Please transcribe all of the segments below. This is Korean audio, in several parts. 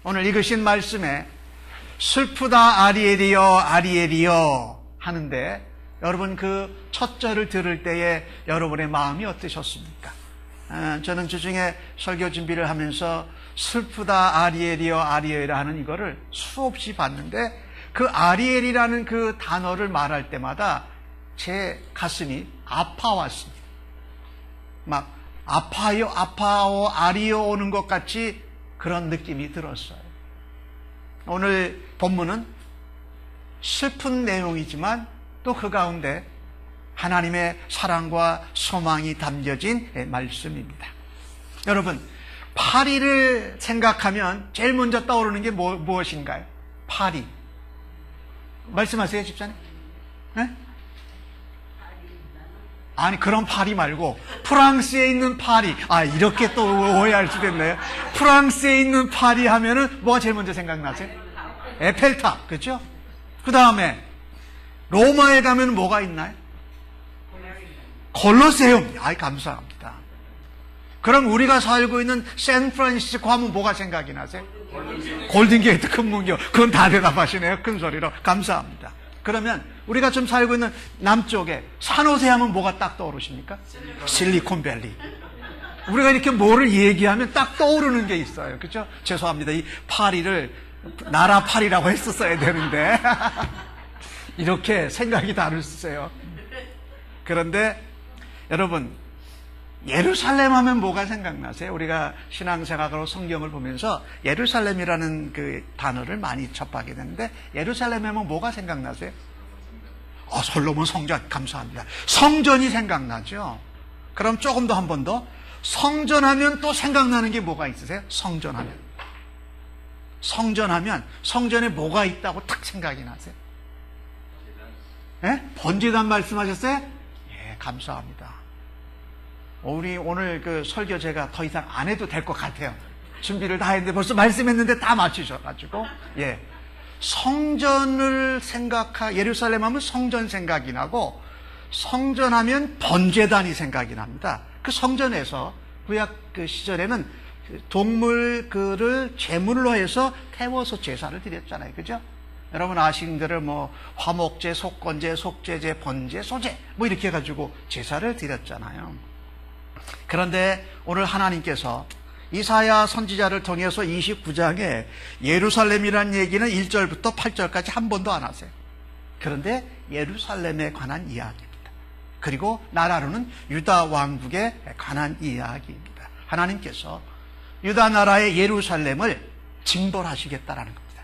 오늘 읽으신 말씀에 슬프다 아리엘이여 아리엘이여 하는데 여러분 그 첫 절을 들을 때에 여러분의 마음이 어떠셨습니까? 저는 주중에 설교 준비를 하면서 슬프다 아리엘이여 아리엘이라 하는 이거를 수없이 봤는데 그 아리엘이라는 그 단어를 말할 때마다 제 가슴이 아파왔습니다. 막 아파요 아파오 아리오 오는 것 같이 그런 느낌이 들었어요. 오늘 본문은 슬픈 내용이지만 또 그 가운데 하나님의 사랑과 소망이 담겨진 말씀입니다. 여러분, 파리를 생각하면 제일 먼저 떠오르는 게 무엇인가요? 파리. 말씀하세요, 집사님. 네? 아니, 그런 파리 말고 프랑스에 있는 파리. 이렇게 또 오해할 수도 있네요. 프랑스에 있는 파리 하면은 뭐가 제일 먼저 생각나세요? 에펠탑, 그렇죠? 그 다음에 로마에 가면 뭐가 있나요? 콜로세움. 감사합니다. 그럼 우리가 살고 있는 샌프란시스코 하면 뭐가 생각이 나세요? 골든게이트, 큰 문교. 그건 다 대답하시네요, 큰 소리로. 감사합니다. 그러면 우리가 좀 살고 있는 남쪽에 산호세 하면 뭐가 딱 떠오르십니까? 실리콘밸리. 우리가 이렇게 뭐를 얘기하면 딱 떠오르는 게 있어요. 그렇죠? 죄송합니다. 이 파리를 나라 파리라고 했었어야 되는데 이렇게 생각이 다르세요. 그런데 여러분, 예루살렘 하면 뭐가 생각나세요? 우리가 신앙생활로 성경을 보면서 예루살렘이라는 그 단어를 많이 접하게 되는데 예루살렘 하면 뭐가 생각나세요? 솔로몬 성전. 감사합니다. 성전이 생각나죠? 그럼 조금 더 한 번 더. 성전하면 또 생각나는 게 뭐가 있으세요? 성전하면 성전에 뭐가 있다고 탁 생각이 나세요? 예? 번제단 말씀하셨어요? 예, 감사합니다. 우리 오늘 그 설교 제가 더 이상 안 해도 될 것 같아요. 준비를 다 했는데 벌써 말씀했는데 다 맞추셔가지고. 예. 성전을 예루살렘 하면 성전 생각이 나고, 성전하면 번제단이 생각이 납니다. 그 성전에서 구약 그 시절에는 동물을 제물로 해서 태워서 제사를 드렸잖아요. 그죠? 여러분 아시는 대로 화목제, 속건제, 속죄제, 번제, 소제 이렇게 해가지고 제사를 드렸잖아요. 그런데 오늘 하나님께서 이사야 선지자를 통해서 29장에 예루살렘이라는 얘기는 1절부터 8절까지 한 번도 안 하세요. 그런데 예루살렘에 관한 이야기입니다. 그리고 나라로는 유다 왕국에 관한 이야기입니다. 하나님께서 유다 나라의 예루살렘을 징벌하시겠다라는 겁니다.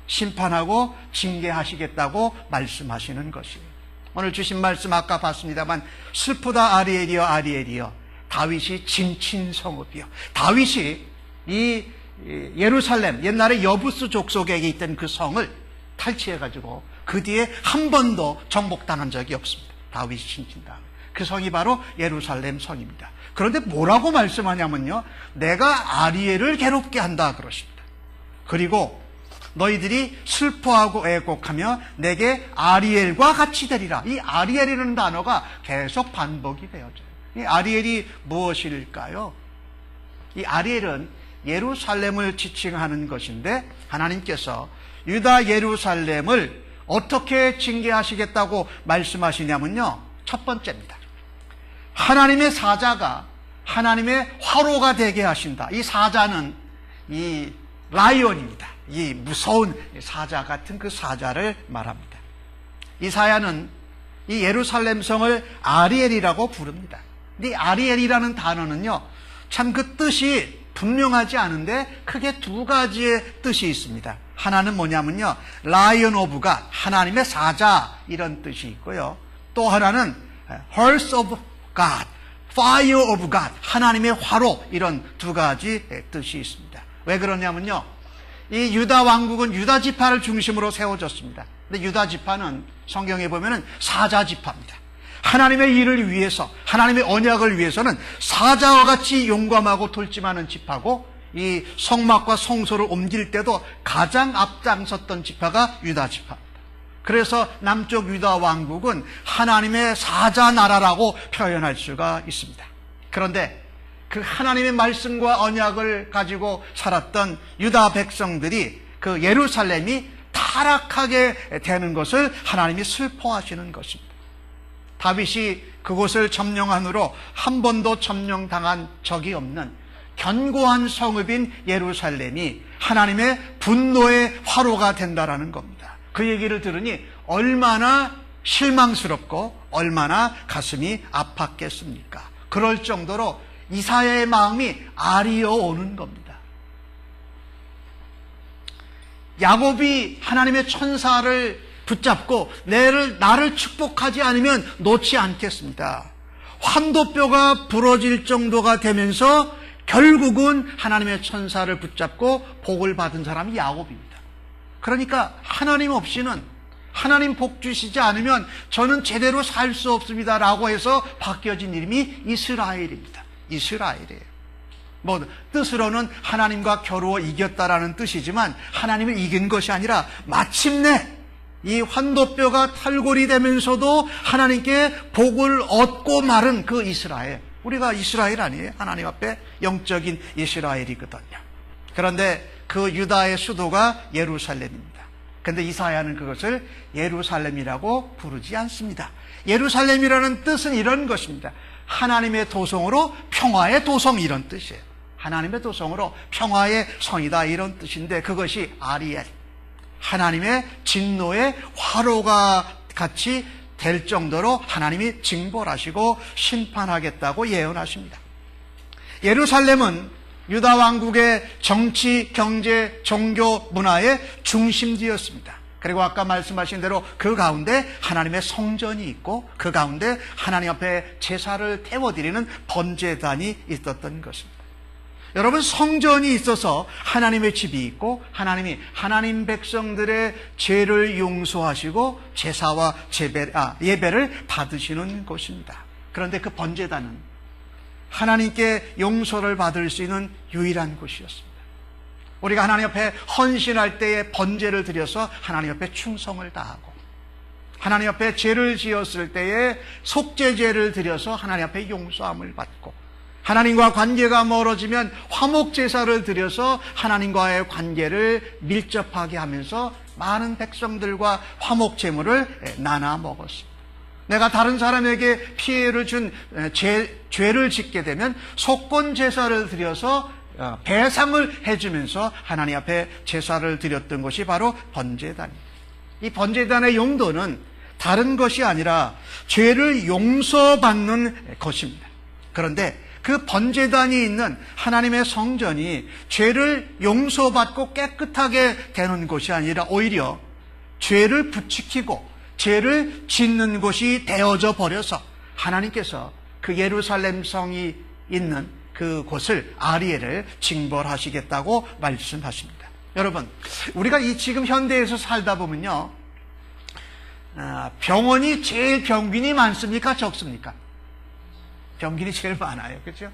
심판하고 징계하시겠다고 말씀하시는 것이에요. 오늘 주신 말씀 아까 봤습니다만 슬프다 아리엘이여 아리엘이여 다윗이 진친성읍이요. 다윗이 이 예루살렘 옛날에 여부스 족속에게 있던 그 성을 탈취해가지고 그 뒤에 한 번도 정복당한 적이 없습니다. 다윗이 진친 다음에 그 성이 바로 예루살렘 성입니다. 그런데 뭐라고 말씀하냐면요, 내가 아리엘을 괴롭게 한다 그러십니다. 그리고 너희들이 슬퍼하고 애곡하며 내게 아리엘과 같이 되리라. 이 아리엘이라는 단어가 계속 반복이 되어져요. 이 아리엘이 무엇일까요? 이 아리엘은 예루살렘을 지칭하는 것인데 하나님께서 유다 예루살렘을 어떻게 징계하시겠다고 말씀하시냐면요, 첫 번째입니다. 하나님의 사자가 하나님의 화로가 되게 하신다. 이 사자는 이 라이온입니다. 이 무서운 사자 같은 그 사자를 말합니다. 이사야는 이 예루살렘 성을 아리엘이라고 부릅니다. 근데 이 아리엘이라는 단어는요, 참 그 뜻이 분명하지 않은데 크게 두 가지의 뜻이 있습니다. 하나는 뭐냐면요, 라이언 오브 갓, 하나님의 사자 이런 뜻이 있고요. 또 하나는 horse of God, fire of God, 하나님의 화로, 이런 두 가지 뜻이 있습니다. 왜 그러냐면요, 이 유다 왕국은 유다 지파를 중심으로 세워졌습니다. 근데 유다 지파는 성경에 보면은 사자 지파입니다. 하나님의 일을 위해서, 하나님의 언약을 위해서는 사자와 같이 용감하고 돌진하는 지파고, 이 성막과 성소를 옮길 때도 가장 앞장섰던 지파가 유다 지파입니다. 그래서 남쪽 유다 왕국은 하나님의 사자 나라라고 표현할 수가 있습니다. 그런데 그 하나님의 말씀과 언약을 가지고 살았던 유다 백성들이 그 예루살렘이 타락하게 되는 것을 하나님이 슬퍼하시는 것입니다. 다윗이 그곳을 점령한 후로 한 번도 점령당한 적이 없는 견고한 성읍인 예루살렘이 하나님의 분노의 화로가 된다라는 겁니다. 그 얘기를 들으니 얼마나 실망스럽고 얼마나 가슴이 아팠겠습니까? 그럴 정도로 이사야의 마음이 아리어 오는 겁니다. 야곱이 하나님의 천사를 붙잡고 나를 축복하지 않으면 놓지 않겠습니다. 환도뼈가 부러질 정도가 되면서 결국은 하나님의 천사를 붙잡고 복을 받은 사람이 야곱입니다. 그러니까 하나님 없이는, 하나님 복 주시지 않으면 저는 제대로 살 수 없습니다라고 해서 바뀌어진 이름이 이스라엘입니다. 이스라엘이에요. 뜻으로는 하나님과 겨루어 이겼다라는 뜻이지만 하나님을 이긴 것이 아니라 마침내 이 환도뼈가 탈골이 되면서도 하나님께 복을 얻고 마른 그 이스라엘. 우리가 이스라엘 아니에요? 하나님 앞에 영적인 이스라엘이거든요. 그런데 그 유다의 수도가 예루살렘입니다. 그런데 이사야는 그것을 예루살렘이라고 부르지 않습니다. 예루살렘이라는 뜻은 이런 것입니다. 하나님의 도성으로 평화의 도성, 이런 뜻이에요. 하나님의 도성으로 평화의 성이다, 이런 뜻인데 그것이 아리엘, 하나님의 진노의 화로가 같이 될 정도로 하나님이 징벌하시고 심판하겠다고 예언하십니다. 예루살렘은 유다 왕국의 정치, 경제, 종교, 문화의 중심지였습니다. 그리고 아까 말씀하신 대로 그 가운데 하나님의 성전이 있고 그 가운데 하나님 앞에 제사를 태워드리는 번제단이 있었던 것입니다. 여러분, 성전이 있어서 하나님의 집이 있고 하나님이 하나님 백성들의 죄를 용서하시고 제사와 예배를 받으시는 곳입니다. 그런데 그 번제단은 하나님께 용서를 받을 수 있는 유일한 곳이었습니다. 우리가 하나님 앞에 헌신할 때에 번제를 드려서 하나님 앞에 충성을 다하고, 하나님 앞에 죄를 지었을 때에 속죄제를 드려서 하나님 앞에 용서함을 받고, 하나님과 관계가 멀어지면 화목제사를 드려서 하나님과의 관계를 밀접하게 하면서 많은 백성들과 화목제물을 나눠 먹었습니다. 내가 다른 사람에게 피해를 준 죄를 짓게 되면 속건제사를 드려서 배상을 해주면서 하나님 앞에 제사를 드렸던 것이 바로 번제단입니다. 이 번제단의 용도는 다른 것이 아니라 죄를 용서받는 것입니다. 그런데 그 번제단이 있는 하나님의 성전이 죄를 용서받고 깨끗하게 되는 곳이 아니라 오히려 죄를 부추기고 죄를 짓는 곳이 되어져 버려서 하나님께서 그 예루살렘 성이 있는 그곳을 아리엘을 징벌하시겠다고 말씀하십니다. 여러분, 우리가 이 지금 현대에서 살다 보면요, 병원이 제일 병균이 많습니까? 적습니까? 병균이 제일 많아요. 그렇죠?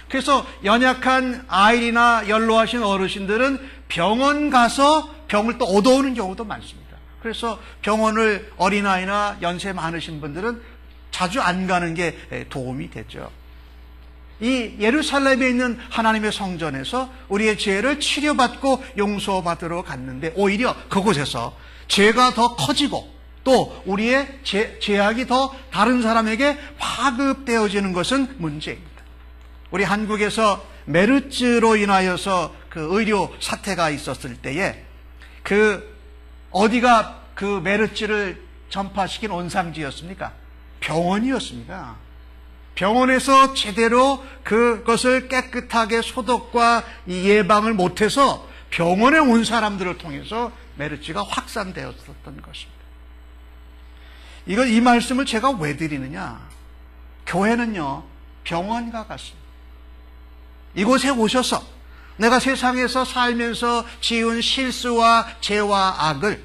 그래서 연약한 아이나 연로하신 어르신들은 병원 가서 병을 또 얻어오는 경우도 많습니다. 그래서 병원을 어린아이나 연세 많으신 분들은 자주 안 가는 게 도움이 되죠. 이 예루살렘에 있는 하나님의 성전에서 우리의 죄를 치료받고 용서받으러 갔는데 오히려 그곳에서 죄가 더 커지고 또 우리의 죄악이 더 다른 사람에게 파급되어지는 것은 문제입니다. 우리 한국에서 메르스로 인하여서 그 의료 사태가 있었을 때에 어디가 그 메르스를 전파시킨 온상지였습니까? 병원이었습니다. 병원에서 제대로 그것을 깨끗하게 소독과 예방을 못해서 병원에 온 사람들을 통해서 메르스가 확산되었었던 것입니다. 이 말씀을 제가 왜 드리느냐? 교회는요, 병원과 같습니다. 이곳에 오셔서 내가 세상에서 살면서 지은 실수와 죄와 악을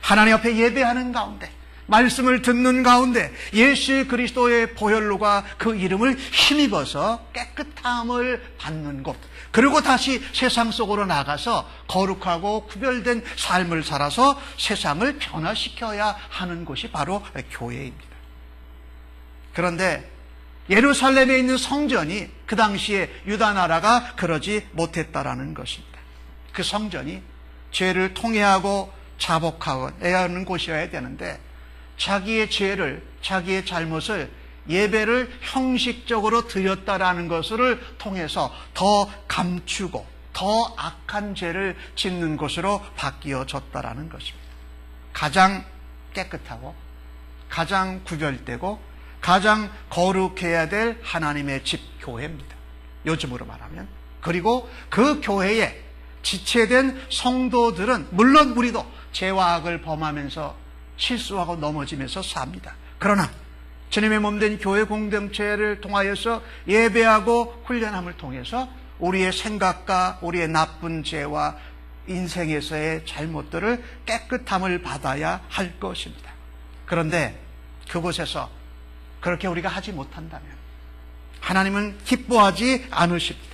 하나님 앞에 예배하는 가운데 말씀을 듣는 가운데 예수 그리스도의 보혈로가 그 이름을 힘입어서 깨끗함을 받는 곳, 그리고 다시 세상 속으로 나가서 거룩하고 구별된 삶을 살아서 세상을 변화시켜야 하는 곳이 바로 교회입니다. 그런데 예루살렘에 있는 성전이 그 당시에 유다 나라가 그러지 못했다라는 것입니다. 그 성전이 죄를 통회하고 자복해야 하는 곳이어야 되는데 자기의 죄를, 자기의 잘못을 예배를 형식적으로 드렸다라는 것을 통해서 더 감추고 더 악한 죄를 짓는 곳으로 바뀌어졌다라는 것입니다. 가장 깨끗하고 가장 구별되고 가장 거룩해야 될 하나님의 집 교회입니다. 요즘으로 말하면. 그리고 그 교회에 지체된 성도들은 물론 우리도 죄와 악을 범하면서 실수하고 넘어지면서 삽니다. 그러나 주님의 몸된 교회 공동체를 통하여서 예배하고 훈련함을 통해서 우리의 생각과 우리의 나쁜 죄와 인생에서의 잘못들을 깨끗함을 받아야 할 것입니다. 그런데 그곳에서 그렇게 우리가 하지 못한다면 하나님은 기뻐하지 않으십니다.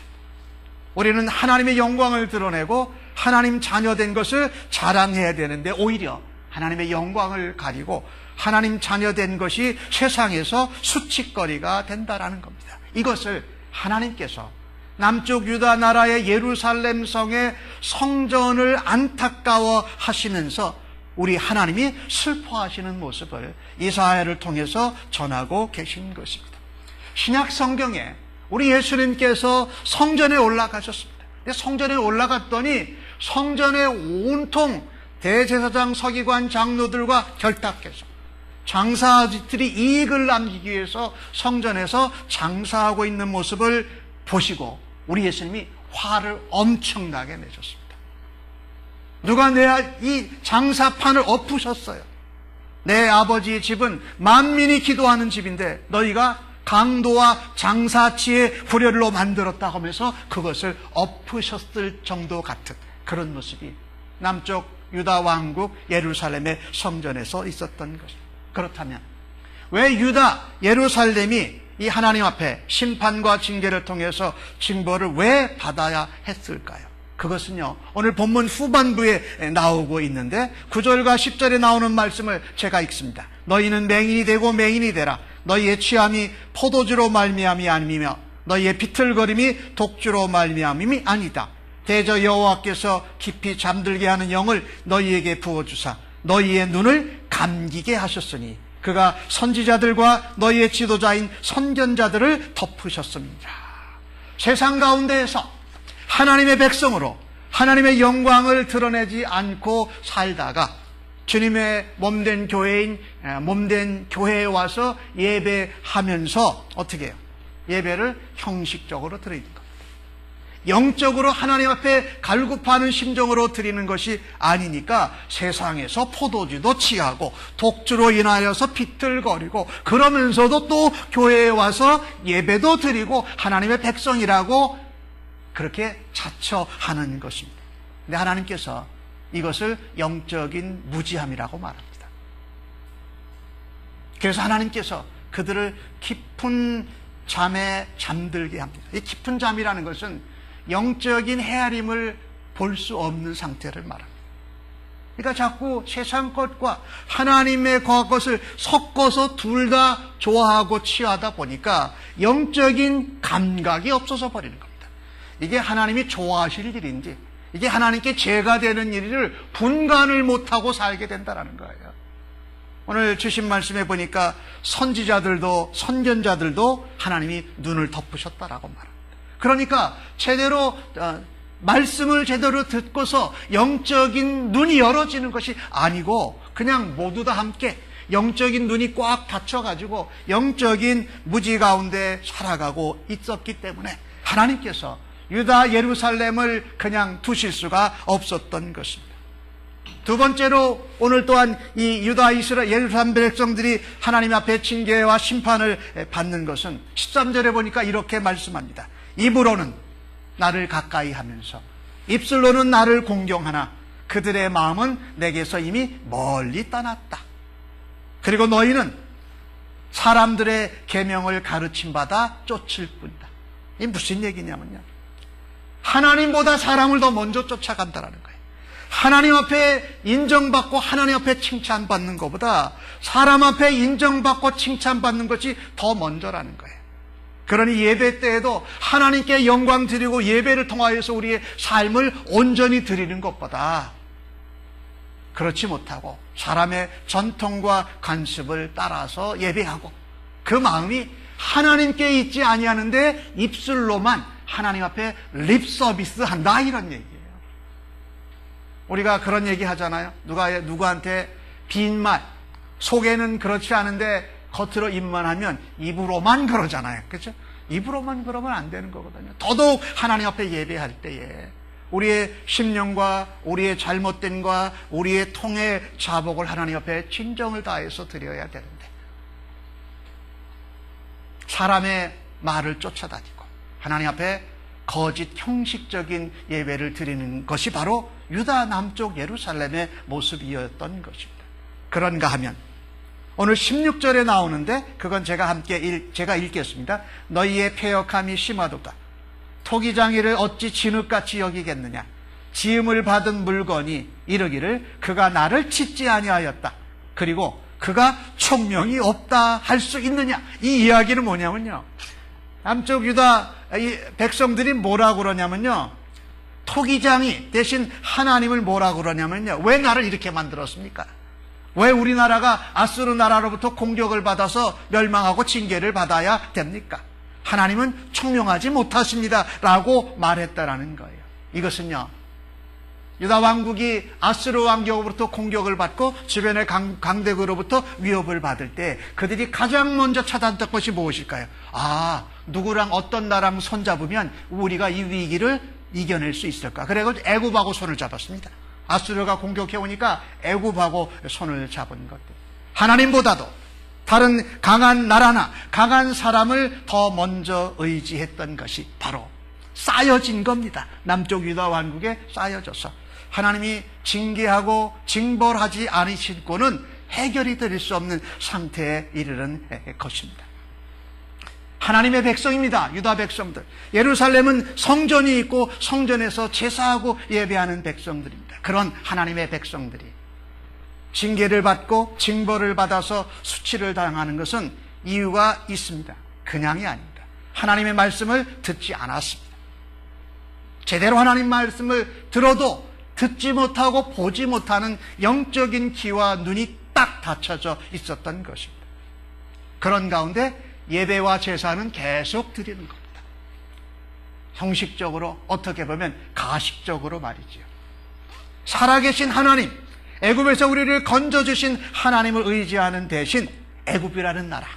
우리는 하나님의 영광을 드러내고 하나님 자녀된 것을 자랑해야 되는데 오히려 하나님의 영광을 가리고 하나님 자녀된 것이 세상에서 수치거리가 된다라는 겁니다. 이것을 하나님께서 남쪽 유다 나라의 예루살렘 성의 성전을 안타까워 하시면서 우리 하나님이 슬퍼하시는 모습을 이사야를 통해서 전하고 계신 것입니다. 신약 성경에 우리 예수님께서 성전에 올라가셨습니다. 성전에 올라갔더니 성전에 온통 대제사장 서기관 장로들과 결탁해서 장사들이 이익을 남기기 위해서 성전에서 장사하고 있는 모습을 보시고 우리 예수님이 화를 엄청나게 내셨습니다. 누가 내 이 장사판을 엎으셨어요. 내 아버지의 집은 만민이 기도하는 집인데 너희가 강도와 장사치의 불효로 만들었다 하면서 그것을 엎으셨을 정도 같은 그런 모습이 남쪽 유다 왕국 예루살렘의 성전에서 있었던 것입니다. 그렇다면 왜 유다 예루살렘이 이 하나님 앞에 심판과 징계를 통해서 징벌을 왜 받아야 했을까요? 그것은요, 오늘 본문 후반부에 나오고 있는데 9절과 10절에 나오는 말씀을 제가 읽습니다. 너희는 맹인이 되고 맹인이 되라. 너희의 취함이 포도주로 말미암이 아니며 너희의 비틀거림이 독주로 말미암이 아니다. 대저 여호와께서 깊이 잠들게 하는 영을 너희에게 부어주사 너희의 눈을 감기게 하셨으니 그가 선지자들과 너희의 지도자인 선견자들을 덮으셨습니다. 세상 가운데에서 하나님의 백성으로 하나님의 영광을 드러내지 않고 살다가 주님의 몸된 교회인 몸된 교회에 와서 예배하면서 어떻게 해요? 예배를 형식적으로 드리는 것. 영적으로 하나님 앞에 갈급하는 심정으로 드리는 것이 아니니까 세상에서 포도주도 취하고 독주로 인하여서 비틀거리고 그러면서도 또 교회에 와서 예배도 드리고 하나님의 백성이라고 그렇게 자처하는 것입니다. 근데 하나님께서 이것을 영적인 무지함이라고 말합니다. 그래서 하나님께서 그들을 깊은 잠에 잠들게 합니다. 이 깊은 잠이라는 것은 영적인 헤아림을 볼 수 없는 상태를 말합니다. 그러니까 자꾸 세상 것과 하나님의 것을 섞어서 둘 다 좋아하고 취하다 보니까 영적인 감각이 없어져 버리는 겁니다. 이게 하나님이 좋아하실 일인지 이게 하나님께 죄가 되는 일을 분간을 못하고 살게 된다는 거예요. 오늘 주신 말씀에 보니까 선지자들도 선견자들도 하나님이 눈을 덮으셨다라고 말합니다. 그러니까 제대로 말씀을 제대로 듣고서 영적인 눈이 열어지는 것이 아니고 그냥 모두 다 함께 영적인 눈이 꽉 닫혀가지고 영적인 무지 가운데 살아가고 있었기 때문에 하나님께서 유다 예루살렘을 그냥 두실 수가 없었던 것입니다. 두 번째로 오늘 또한 이 유다 이스라엘 예루살렘 백성들이 하나님 앞에 징계와 심판을 받는 것은 13절에 보니까 이렇게 말씀합니다. 입으로는 나를 가까이 하면서 입술로는 나를 공경하나 그들의 마음은 내게서 이미 멀리 떠났다. 그리고 너희는 사람들의 계명을 가르침받아 쫓을 뿐이다. 이게 무슨 얘기냐면요, 하나님보다 사람을 더 먼저 쫓아간다는 거예요. 하나님 앞에 인정받고 하나님 앞에 칭찬받는 것보다 사람 앞에 인정받고 칭찬받는 것이 더 먼저라는 거예요. 그러니 예배 때에도 하나님께 영광 드리고 예배를 통하여서 우리의 삶을 온전히 드리는 것보다 그렇지 못하고 사람의 전통과 관습을 따라서 예배하고 그 마음이 하나님께 있지 아니하는데 입술로만 하나님 앞에 립 서비스 한다, 이런 얘기예요. 우리가 그런 얘기 하잖아요. 누구한테 빈말, 속에는 그렇지 않은데 겉으로 입만 하면 입으로만 그러잖아요. 그렇죠? 입으로만 그러면 안 되는 거거든요. 더더욱 하나님 앞에 예배할 때에 우리의 심령과 우리의 잘못된과 우리의 통의 자복을 하나님 앞에 진정을 다해서 드려야 되는데 사람의 말을 쫓아다니고 하나님 앞에 거짓 형식적인 예배를 드리는 것이 바로 유다 남쪽 예루살렘의 모습이었던 것입니다. 그런가 하면 오늘 16절에 나오는데 그건 제가 읽겠습니다. 너희의 패역함이 심하도다. 토기장이를 어찌 진흙같이 여기겠느냐. 지음을 받은 물건이 이르기를 그가 나를 짓지 아니하였다. 그리고 그가 총명이 없다 할 수 있느냐. 이 이야기는 뭐냐면요, 남쪽 유다 백성들이 뭐라고 그러냐면요, 토기장이 대신 하나님을 뭐라고 그러냐면요, 왜 나를 이렇게 만들었습니까? 왜 우리나라가 아수르 나라로부터 공격을 받아서 멸망하고 징계를 받아야 됩니까? 하나님은 총명하지 못하십니다 라고 말했다라는 거예요. 이것은요, 유다 왕국이 아수르 왕국으로부터 공격을 받고 주변의 강대국으로부터 위협을 받을 때 그들이 가장 먼저 찾았던 것이 무엇일까요? 누구랑 어떤 나라랑 손잡으면 우리가 이 위기를 이겨낼 수 있을까? 그래가지고 애굽하고 손을 잡았습니다. 아수르가 공격해 오니까 애굽하고 손을 잡은 것들. 하나님보다도 다른 강한 나라나 강한 사람을 더 먼저 의지했던 것이 바로 쌓여진 겁니다. 남쪽 유다 왕국에 쌓여져서 하나님이 징계하고 징벌하지 않으시고는 해결이 될 수 없는 상태에 이르는 것입니다. 하나님의 백성입니다. 유다 백성들. 예루살렘은 성전이 있고 성전에서 제사하고 예배하는 백성들입니다. 그런 하나님의 백성들이 징계를 받고 징벌을 받아서 수치를 당하는 것은 이유가 있습니다. 그냥이 아닙니다. 하나님의 말씀을 듣지 않았습니다. 제대로 하나님 말씀을 들어도 듣지 못하고 보지 못하는 영적인 귀와 눈이 딱 닫혀져 있었던 것입니다. 그런 가운데 예배와 제사는 계속 드리는 겁니다. 형식적으로, 어떻게 보면 가식적으로 말이지요. 살아계신 하나님, 애굽에서 우리를 건져주신 하나님을 의지하는 대신 애굽이라는 나라,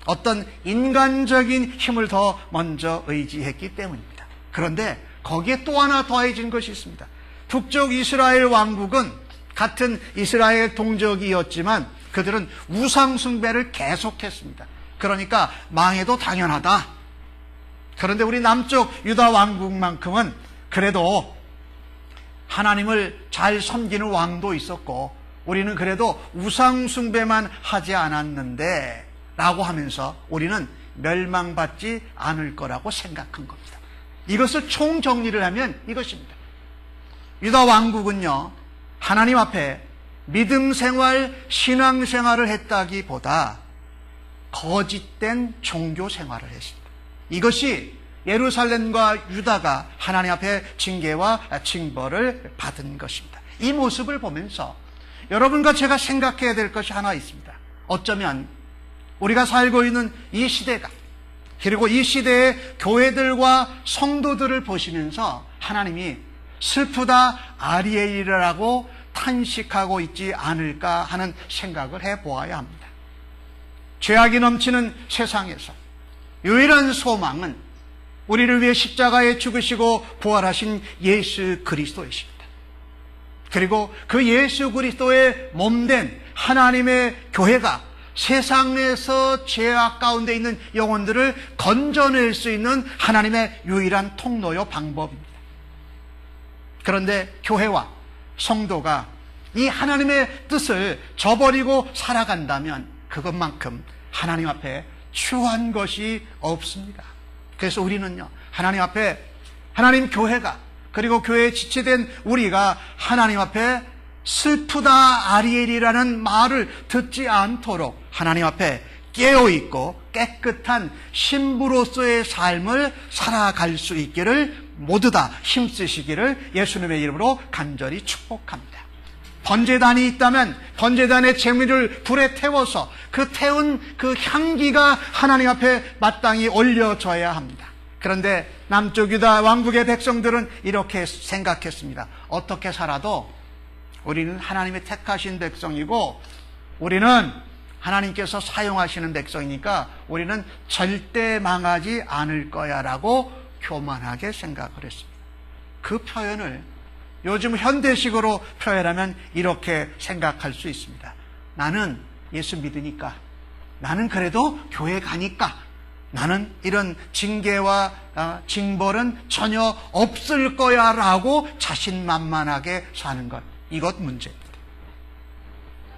어떤 인간적인 힘을 더 먼저 의지했기 때문입니다. 그런데 거기에 또 하나 더해진 것이 있습니다. 북쪽 이스라엘 왕국은 같은 이스라엘 동족이었지만 그들은 우상 숭배를 계속했습니다. 그러니까 망해도 당연하다. 그런데 우리 남쪽 유다 왕국만큼은 그래도 하나님을 잘 섬기는 왕도 있었고 우리는 그래도 우상 숭배만 하지 않았는데 라고 하면서 우리는 멸망받지 않을 거라고 생각한 겁니다. 이것을 총정리를 하면 이것입니다. 유다 왕국은요, 하나님 앞에 믿음 생활, 신앙 생활을 했다기보다 거짓된 종교 생활을 했습니다. 이것이 예루살렘과 유다가 하나님 앞에 징계와 징벌을 받은 것입니다. 이 모습을 보면서 여러분과 제가 생각해야 될 것이 하나 있습니다. 어쩌면 우리가 살고 있는 이 시대가, 그리고 이 시대의 교회들과 성도들을 보시면서 하나님이 슬프다 아리엘이라고 탄식하고 있지 않을까 하는 생각을 해보아야 합니다. 죄악이 넘치는 세상에서 유일한 소망은 우리를 위해 십자가에 죽으시고 부활하신 예수 그리스도이십니다. 그리고 그 예수 그리스도의 몸된 하나님의 교회가 세상에서 죄악 가운데 있는 영혼들을 건져낼 수 있는 하나님의 유일한 통로요 방법입니다. 그런데 교회와 성도가 이 하나님의 뜻을 저버리고 살아간다면 그것만큼 하나님 앞에 추한 것이 없습니다. 그래서 우리는요, 하나님 앞에, 하나님 교회가, 그리고 교회에 지체된 우리가 하나님 앞에 슬프다 아리엘이라는 말을 듣지 않도록 하나님 앞에 깨어있고 깨끗한 신부로서의 삶을 살아갈 수 있기를 모두 다 힘쓰시기를 예수님의 이름으로 간절히 축복합니다. 번제단이 있다면 번제단의 제물을 불에 태워서 그 태운 그 향기가 하나님 앞에 마땅히 올려져야 합니다. 그런데 남쪽 유다 왕국의 백성들은 이렇게 생각했습니다. 어떻게 살아도 우리는 하나님의 택하신 백성이고 우리는 하나님께서 사용하시는 백성이니까 우리는 절대 망하지 않을 거야 라고 교만하게 생각을 했습니다. 그 표현을 요즘 현대식으로 표현하면 이렇게 생각할 수 있습니다. 나는 예수 믿으니까, 나는 그래도 교회 가니까, 나는 이런 징계와 징벌은 전혀 없을 거야 라고 자신만만하게 사는 것, 이것 문제입니다.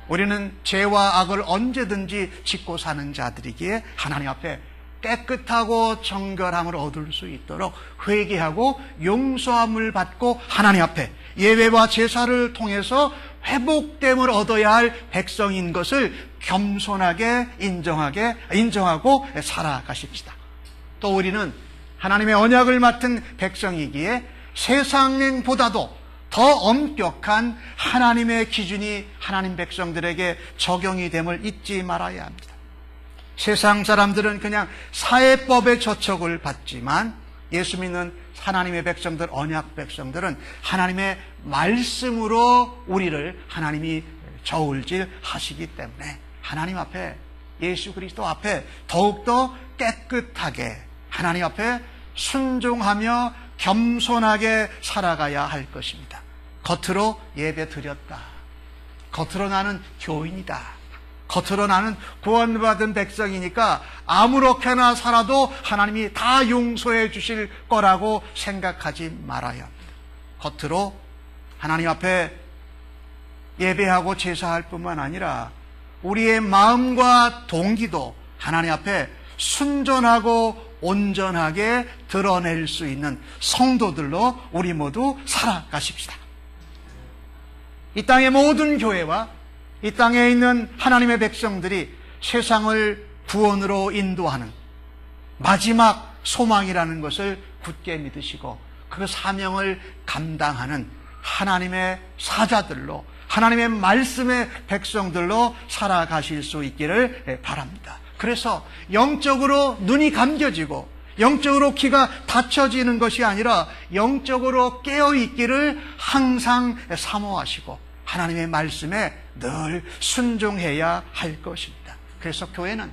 우리는 죄와 악을 언제든지 짓고 사는 자들이기에 하나님 앞에 깨끗하고 정결함을 얻을 수 있도록 회개하고 용서함을 받고 하나님 앞에 예배와 제사를 통해서 회복됨을 얻어야 할 백성인 것을 겸손하게 인정하고 살아가십시다. 또 우리는 하나님의 언약을 맡은 백성이기에 세상보다도 더 엄격한 하나님의 기준이 하나님 백성들에게 적용이 됨을 잊지 말아야 합니다. 세상 사람들은 그냥 사회법의 저촉을 받지만 예수 믿는 하나님의 백성들, 언약 백성들은 하나님의 말씀으로 우리를 하나님이 저울질 하시기 때문에 하나님 앞에, 예수 그리스도 앞에 더욱더 깨끗하게 하나님 앞에 순종하며 겸손하게 살아가야 할 것입니다. 겉으로 예배 드렸다, 겉으로 나는 교인이다, 겉으로 나는 구원받은 백성이니까 아무렇게나 살아도 하나님이 다 용서해 주실 거라고 생각하지 말아야 합니다. 겉으로 하나님 앞에 예배하고 제사할 뿐만 아니라 우리의 마음과 동기도 하나님 앞에 순전하고 온전하게 드러낼 수 있는 성도들로 우리 모두 살아가십시다. 이 땅의 모든 교회와 이 땅에 있는 하나님의 백성들이 세상을 구원으로 인도하는 마지막 소망이라는 것을 굳게 믿으시고 그 사명을 감당하는 하나님의 사자들로, 하나님의 말씀의 백성들로 살아가실 수 있기를 바랍니다. 그래서 영적으로 눈이 감겨지고 영적으로 귀가 닫혀지는 것이 아니라 영적으로 깨어있기를 항상 사모하시고 하나님의 말씀에 늘 순종해야 할 것입니다. 그래서 교회는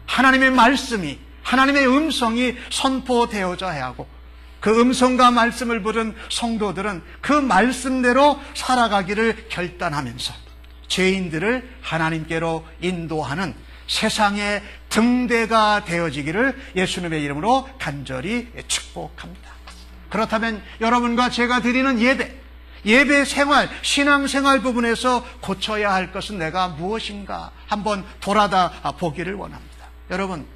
하나님의 말씀이, 하나님의 음성이 선포되어져야 하고 그 음성과 말씀을 부른 성도들은 그 말씀대로 살아가기를 결단하면서 죄인들을 하나님께로 인도하는 세상의 등대가 되어지기를 예수님의 이름으로 간절히 축복합니다. 그렇다면 여러분과 제가 드리는 예배 생활, 신앙생활 부분에서 고쳐야 할 것은 내가 무엇인가 한번 돌아다 보기를 원합니다. 여러분,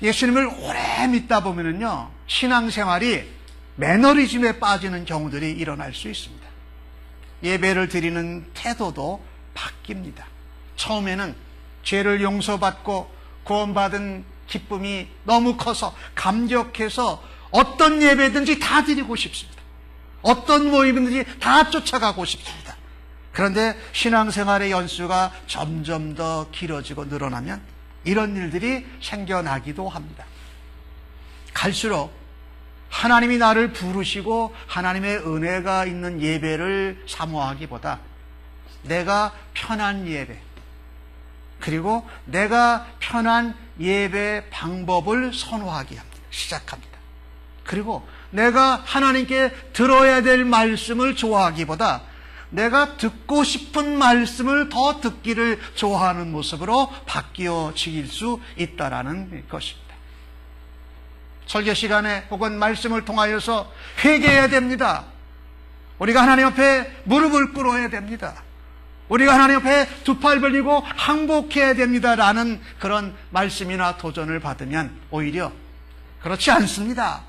예수님을 오래 믿다 보면은요, 신앙생활이 매너리즘에 빠지는 경우들이 일어날 수 있습니다. 예배를 드리는 태도도 바뀝니다. 처음에는 죄를 용서받고 구원받은 기쁨이 너무 커서 감격해서 어떤 예배든지 다 드리고 싶습니다. 어떤 모임이든지 다 쫓아가고 싶습니다. 그런데 신앙생활의 연수가 점점 더 길어지고 늘어나면 이런 일들이 생겨나기도 합니다. 갈수록 하나님이 나를 부르시고 하나님의 은혜가 있는 예배를 사모하기보다 내가 편한 예배, 그리고 내가 편한 예배 방법을 선호하기 시작합니다. 그리고 내가 하나님께 들어야 될 말씀을 좋아하기보다 내가 듣고 싶은 말씀을 더 듣기를 좋아하는 모습으로 바뀌어질 수 있다는 것입니다. 설교 시간에 혹은 말씀을 통하여서 회개해야 됩니다. 우리가 하나님 앞에 무릎을 꿇어야 됩니다. 우리가 하나님 앞에 두 팔 벌리고 항복해야 됩니다라는 그런 말씀이나 도전을 받으면 오히려 그렇지 않습니다.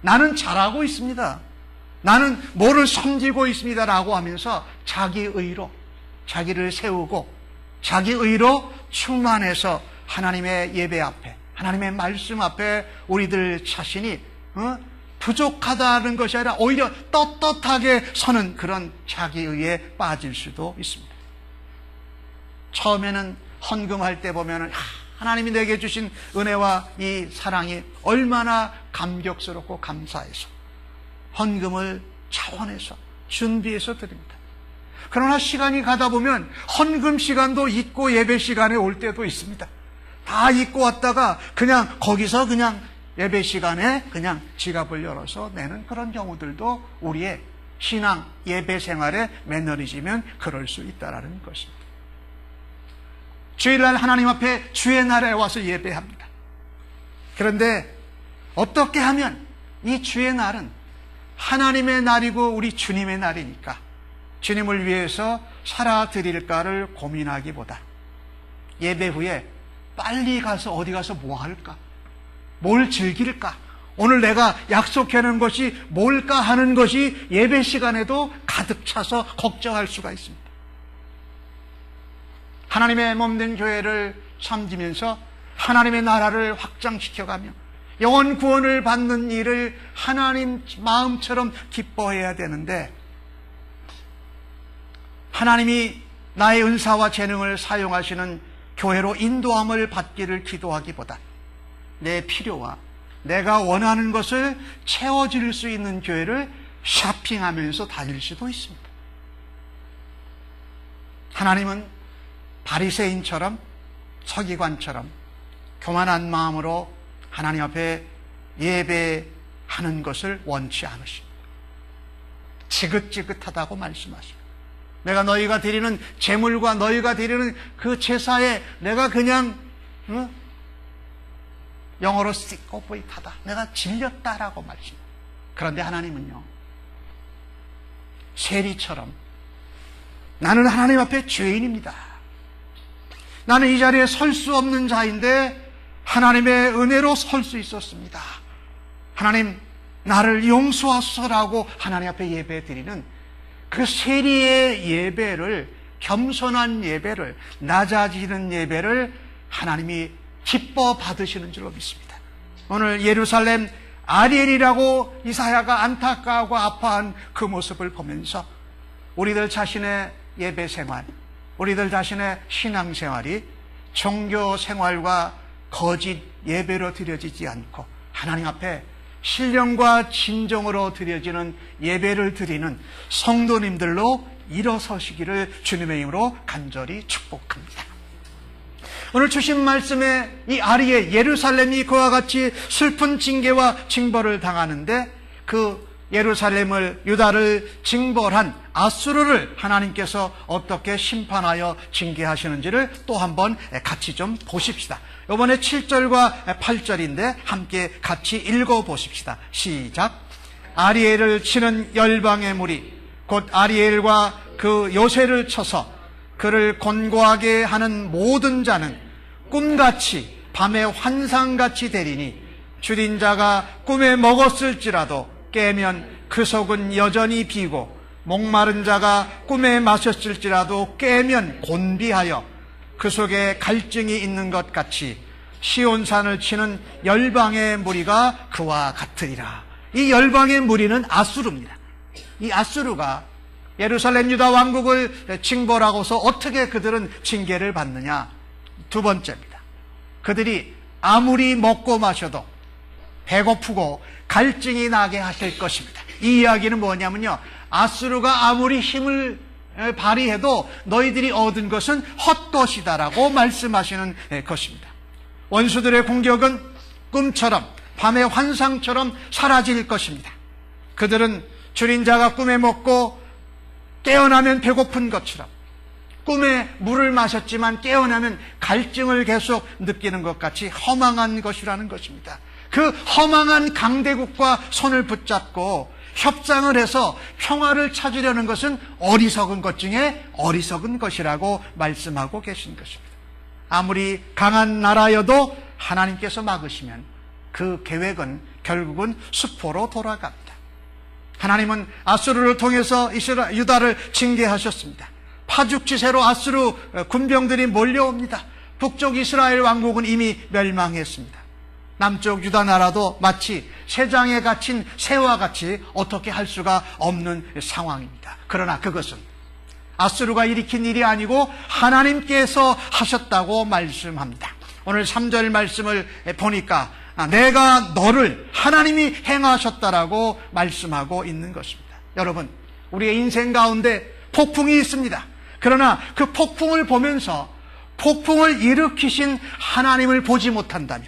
나는 잘하고 있습니다. 나는 뭐를 섬기고 있습니다라고 하면서 자기의로 자기를 세우고 자기의로 충만해서 하나님의 예배 앞에, 하나님의 말씀 앞에 우리들 자신이 부족하다는 것이 아니라 오히려 떳떳하게 서는 그런 자기의에 빠질 수도 있습니다. 처음에는 헌금할 때 보면 하나님이 내게 주신 은혜와 이 사랑이 얼마나 감격스럽고 감사해서 헌금을 차원해서 준비해서 드립니다. 그러나 시간이 가다 보면 헌금 시간도 있고 예배 시간에 올 때도 있습니다. 다 잊고 왔다가 그냥 거기서 그냥 예배 시간에 그냥 지갑을 열어서 내는 그런 경우들도 우리의 신앙 예배 생활에 매너리즘은 그럴 수 있다는 것입니다. 주일날 하나님 앞에 주의 날에 와서 예배합니다. 그런데 어떻게 하면 이 주의 날은 하나님의 날이고 우리 주님의 날이니까 주님을 위해서 살아드릴까를 고민하기보다 예배 후에 빨리 가서 어디 가서 뭐 할까? 뭘 즐길까? 오늘 내가 약속해놓은 것이 뭘까 하는 것이 예배 시간에도 가득 차서 걱정할 수가 있습니다. 하나님의 몸된 교회를 섬기면서 하나님의 나라를 확장시켜가며 영혼 구원을 받는 일을 하나님 마음처럼 기뻐해야 되는데 하나님이 나의 은사와 재능을 사용하시는 교회로 인도함을 받기를 기도하기보다 내 필요와 내가 원하는 것을 채워질 수 있는 교회를 쇼핑하면서 다닐 수도 있습니다. 하나님은 바리새인처럼 서기관처럼 교만한 마음으로 하나님 앞에 예배하는 것을 원치 않으십니다. 지긋지긋하다고 말씀하십니다. 내가 너희가 드리는 제물과 너희가 드리는 그 제사에 내가 그냥 영어로 sick of it하다. 내가 질렸다라고 말씀합니다. 그런데 하나님은요, 세리처럼 나는 하나님 앞에 죄인입니다. 나는 이 자리에 설 수 없는 자인데 하나님의 은혜로 설 수 있었습니다. 하나님 나를 용서하소서라고 하나님 앞에 예배드리는 그 세리의 예배를, 겸손한 예배를, 낮아지는 예배를 하나님이 기뻐 받으시는 줄로 믿습니다. 오늘 예루살렘 아리엘이라고 이사야가 안타까워하고 아파한 그 모습을 보면서 우리들 자신의 예배 생활, 우리들 자신의 신앙 생활이 종교 생활과 거짓 예배로 드려지지 않고 하나님 앞에 신령과 진정으로 드려지는 예배를 드리는 성도님들로 일어서시기를 주님의 이름으로 간절히 축복합니다. 오늘 주신 말씀에 이 아리에 예루살렘이 그와 같이 슬픈 징계와 징벌을 당하는데 그 예루살렘을, 유다를 징벌한 아수르를 하나님께서 어떻게 심판하여 징계하시는지를 또 한번 같이 좀 보십시다. 이번에 7절과 8절인데 함께 같이 읽어보십시다. 시작. 아리엘을 치는 열방의 무리 곧 아리엘과 그 요새를 쳐서 그를 곤고하게 하는 모든 자는 꿈같이 밤에 환상같이 되리니 줄인 자가 꿈에 먹었을지라도 깨면 그 속은 여전히 비고 목마른 자가 꿈에 마셨을지라도 깨면 곤비하여 그 속에 갈증이 있는 것 같이 시온산을 치는 열방의 무리가 그와 같으리라. 이 열방의 무리는 아수르입니다. 이 아수르가 예루살렘 유다 왕국을 징벌하고서 어떻게 그들은 징계를 받느냐. 두 번째입니다. 그들이 아무리 먹고 마셔도 배고프고 갈증이 나게 하실 것입니다. 이 이야기는 뭐냐면요, 아수르가 아무리 힘을 발휘해도 너희들이 얻은 것은 헛것이다라고 말씀하시는 것입니다. 원수들의 공격은 꿈처럼 밤의 환상처럼 사라질 것입니다. 그들은 줄인 자가 꿈에 먹고 깨어나면 배고픈 것처럼 꿈에 물을 마셨지만 깨어나면 갈증을 계속 느끼는 것 같이 허망한 것이라는 것입니다. 그 허망한 강대국과 손을 붙잡고 협상을 해서 평화를 찾으려는 것은 어리석은 것 중에 어리석은 것이라고 말씀하고 계신 것입니다. 아무리 강한 나라여도 하나님께서 막으시면 그 계획은 결국은 수포로 돌아갑니다. 하나님은 아수르를 통해서 유다를 징계하셨습니다. 파죽지세로 아수르 군병들이 몰려옵니다. 북쪽 이스라엘 왕국은 이미 멸망했습니다. 남쪽 유다 나라도 마치 새장에 갇힌 새와 같이 어떻게 할 수가 없는 상황입니다. 그러나 그것은 아수르가 일으킨 일이 아니고 하나님께서 하셨다고 말씀합니다. 오늘 3절 말씀을 보니까 내가 너를 하나님이 행하셨다라고 말씀하고 있는 것입니다. 여러분, 우리의 인생 가운데 폭풍이 있습니다. 그러나 그 폭풍을 보면서 폭풍을 일으키신 하나님을 보지 못한다면,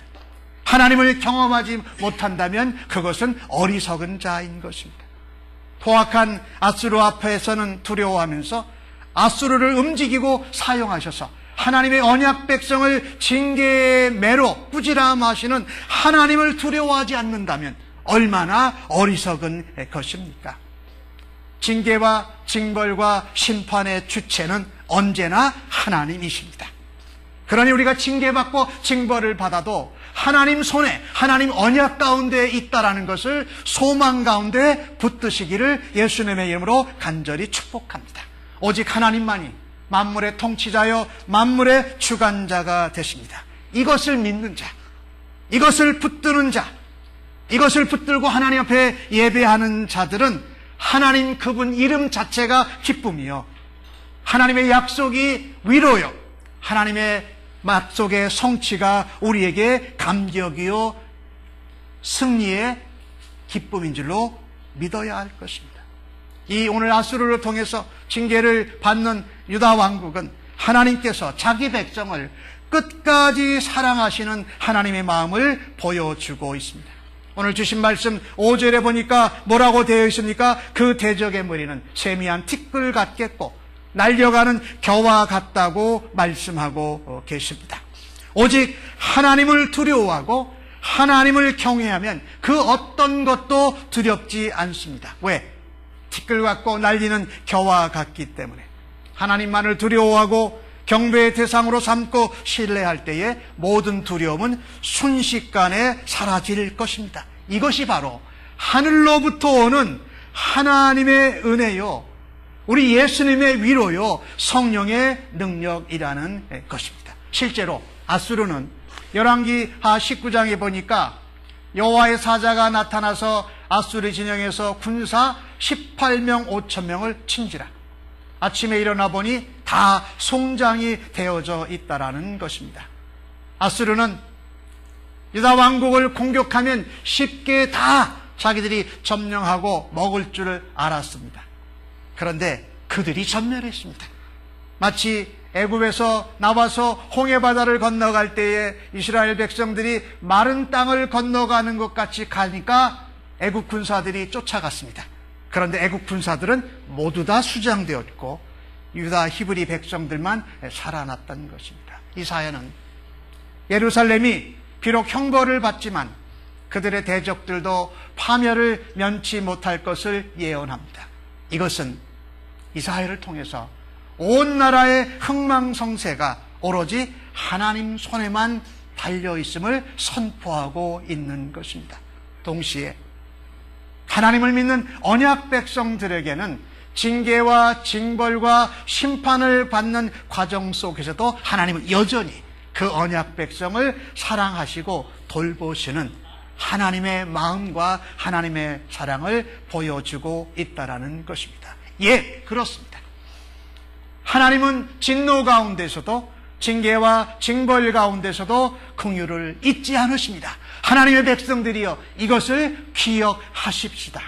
하나님을 경험하지 못한다면 그것은 어리석은 자인 것입니다. 포악한 아수르 앞에서는 두려워하면서 아수르를 움직이고 사용하셔서 하나님의 언약 백성을 징계의 매로 꾸지람하시는 하나님을 두려워하지 않는다면 얼마나 어리석은 것입니까? 징계와 징벌과 심판의 주체는 언제나 하나님이십니다. 그러니 우리가 징계받고 징벌을 받아도 하나님 손에, 하나님 언약 가운데 있다라는 것을 소망 가운데 붙드시기를 예수님의 이름으로 간절히 축복합니다. 오직 하나님만이 만물의 통치자여 만물의 주관자가 되십니다. 이것을 믿는 자, 이것을 붙드는 자, 이것을 붙들고 하나님 앞에 예배하는 자들은 하나님 그분 이름 자체가 기쁨이요, 하나님의 약속이 위로요, 하나님의 약속의 성취가 우리에게 감격이요 승리의 기쁨인 줄로 믿어야 할 것입니다. 이 오늘 아수르를 통해서 징계를 받는 유다 왕국은 하나님께서 자기 백성을 끝까지 사랑하시는 하나님의 마음을 보여주고 있습니다. 오늘 주신 말씀 5절에 보니까 뭐라고 되어 있습니까? 그 대적의 머리는 세미한 티끌 같겠고 날려가는 겨와 같다고 말씀하고 계십니다. 오직 하나님을 두려워하고 하나님을 경외하면 그 어떤 것도 두렵지 않습니다. 왜? 티끌 같고 날리는 겨와 같기 때문에. 하나님만을 두려워하고 경배의 대상으로 삼고 신뢰할 때에 모든 두려움은 순식간에 사라질 것입니다. 이것이 바로 하늘로부터 오는 하나님의 은혜요, 우리 예수님의 위로요, 성령의 능력이라는 것입니다. 실제로 아수르는 열왕기하 19장에 보니까 여호와의 사자가 나타나서 아수르 진영에서 군사 18명 5,000명을 친지라. 아침에 일어나 보니 다 송장이 되어져 있다라는 것입니다. 아수르는 유다 왕국을 공격하면 쉽게 다 자기들이 점령하고 먹을 줄을 알았습니다. 그런데 그들이 전멸했습니다. 마치 애굽에서 나와서 홍해바다를 건너갈 때에 이스라엘 백성들이 마른 땅을 건너가는 것 같이 가니까 애굽 군사들이 쫓아갔습니다. 그런데 애국 군사들은 모두 다 수장되었고 유다 히브리 백성들만 살아났던 것입니다. 이사야는 예루살렘이 비록 형벌을 받지만 그들의 대적들도 파멸을 면치 못할 것을 예언합니다. 이것은 이사야를 통해서 온 나라의 흥망성쇠가 오로지 하나님 손에만 달려있음을 선포하고 있는 것입니다. 동시에 하나님을 믿는 언약 백성들에게는 징계와 징벌과 심판을 받는 과정 속에서도 하나님은 여전히 그 언약 백성을 사랑하시고 돌보시는 하나님의 마음과 하나님의 사랑을 보여주고 있다는 것입니다. 예, 그렇습니다. 하나님은 진노 가운데서도 징계와 징벌 가운데서도 긍휼을 잊지 않으십니다. 하나님의 백성들이여 이것을 기억하십시다.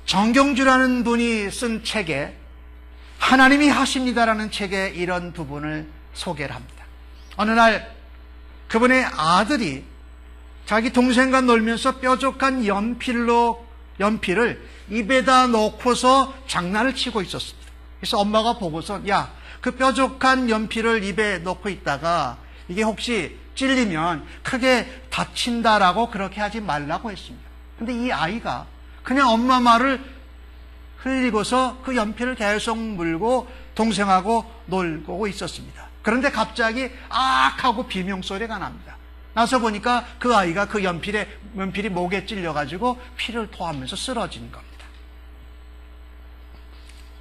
정경주라는 분이 쓴 책에 하나님이 하십니다라는 책에 이런 부분을 소개를 합니다. 어느 날 그분의 아들이 자기 동생과 놀면서 뾰족한 연필을 입에다 놓고서 장난을 치고 있었습니다. 그래서 엄마가 보고서 야, 그 뾰족한 연필을 입에 놓고 있다가 이게 혹시 찔리면 크게 다친다라고 그렇게 하지 말라고 했습니다. 근데 이 아이가 그냥 엄마 말을 흘리고서 그 연필을 계속 물고 동생하고 놀고 있었습니다. 그런데 갑자기 악 하고 비명소리가 납니다. 나서 보니까 그 아이가 그 연필이 목에 찔려가지고 피를 토하면서 쓰러진 겁니다.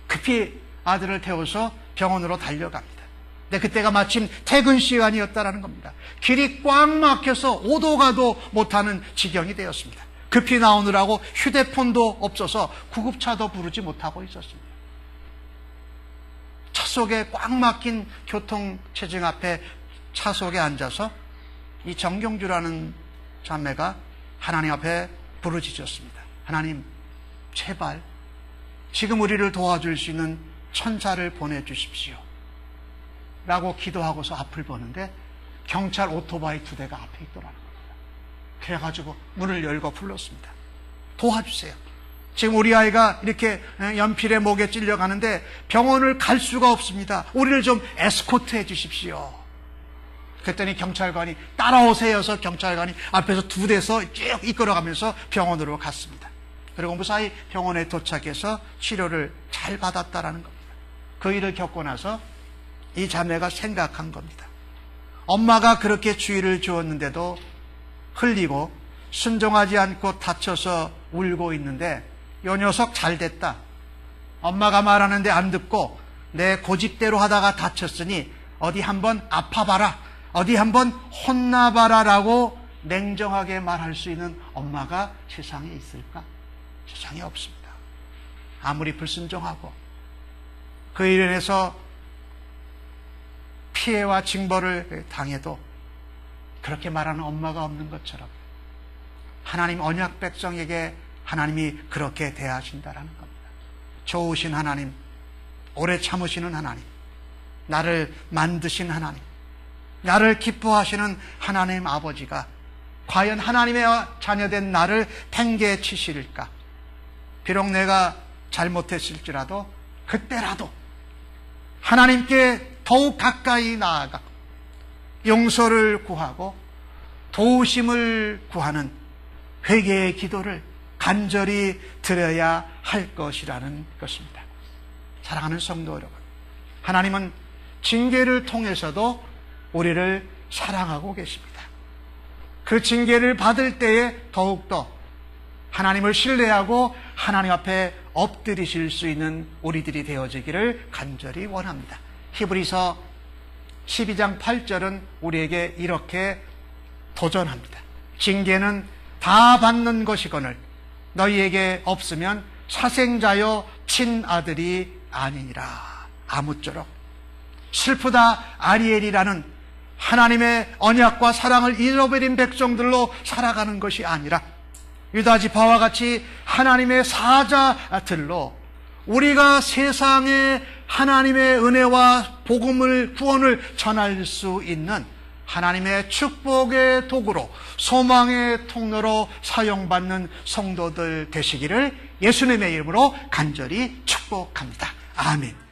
급히 아들을 태워서 병원으로 달려갑니다. 근데 그때가 마침 퇴근 시간이었다라는 겁니다. 길이 꽉 막혀서 오도 가도 못하는 지경이 되었습니다. 급히 나오느라고 휴대폰도 없어서 구급차도 부르지 못하고 있었습니다. 차 속에 꽉 막힌 교통체증 앞에 차 속에 앉아서 이 정경주라는 자매가 하나님 앞에 부르짖었습니다. 하나님, 제발 지금 우리를 도와줄 수 있는 천사를 보내주십시오 라고 기도하고서 앞을 보는데 경찰 오토바이 2대가 앞에 있더라는 겁니다. 그래가지고 문을 열고 불렀습니다. 도와주세요. 지금 우리 아이가 이렇게 연필에 목에 찔려가는데 병원을 갈 수가 없습니다. 우리를 좀 에스코트 해 주십시오. 그랬더니 경찰관이 따라오세요 해서 경찰관이 앞에서 2대서 쭉 이끌어가면서 병원으로 갔습니다. 그리고 무사히 병원에 도착해서 치료를 잘 받았다라는 겁니다. 그 일을 겪고 나서 이 자매가 생각한 겁니다. 엄마가 그렇게 주의를 주었는데도 흘리고 순종하지 않고 다쳐서 울고 있는데 요 녀석 잘 됐다. 엄마가 말하는데 안 듣고 내 고집대로 하다가 다쳤으니 어디 한번 아파봐라, 어디 한번 혼나봐라 라고 냉정하게 말할 수 있는 엄마가 세상에 있을까? 세상에 없습니다. 아무리 불순종하고 그 일에 인해서 피해와 징벌을 당해도 그렇게 말하는 엄마가 없는 것처럼 하나님 언약 백성에게 하나님이 그렇게 대하신다라는 겁니다. 좋으신 하나님, 오래 참으시는 하나님, 나를 만드신 하나님, 나를 기뻐하시는 하나님 아버지가 과연 하나님의 자녀된 나를 팽개치실까? 비록 내가 잘못했을지라도 그때라도 하나님께 더욱 가까이 나아가 용서를 구하고 도우심을 구하는 회개의 기도를 간절히 드려야 할 것이라는 것입니다. 사랑하는 성도 여러분, 하나님은 징계를 통해서도 우리를 사랑하고 계십니다. 그 징계를 받을 때에 더욱더 하나님을 신뢰하고 하나님 앞에 엎드리실 수 있는 우리들이 되어지기를 간절히 원합니다. 히브리서 12장 8절은 우리에게 이렇게 도전합니다. 징계는 다 받는 것이거늘 너희에게 없으면 사생자여 친아들이 아니니라. 아무쪼록 슬프다 아리엘이라는 하나님의 언약과 사랑을 잃어버린 백성들로 살아가는 것이 아니라 유다 지파와 같이 하나님의 사자들로 우리가 세상에 하나님의 은혜와 복음을, 구원을 전할 수 있는 하나님의 축복의 도구로, 소망의 통로로 사용받는 성도들 되시기를 예수님의 이름으로 간절히 축복합니다. 아멘.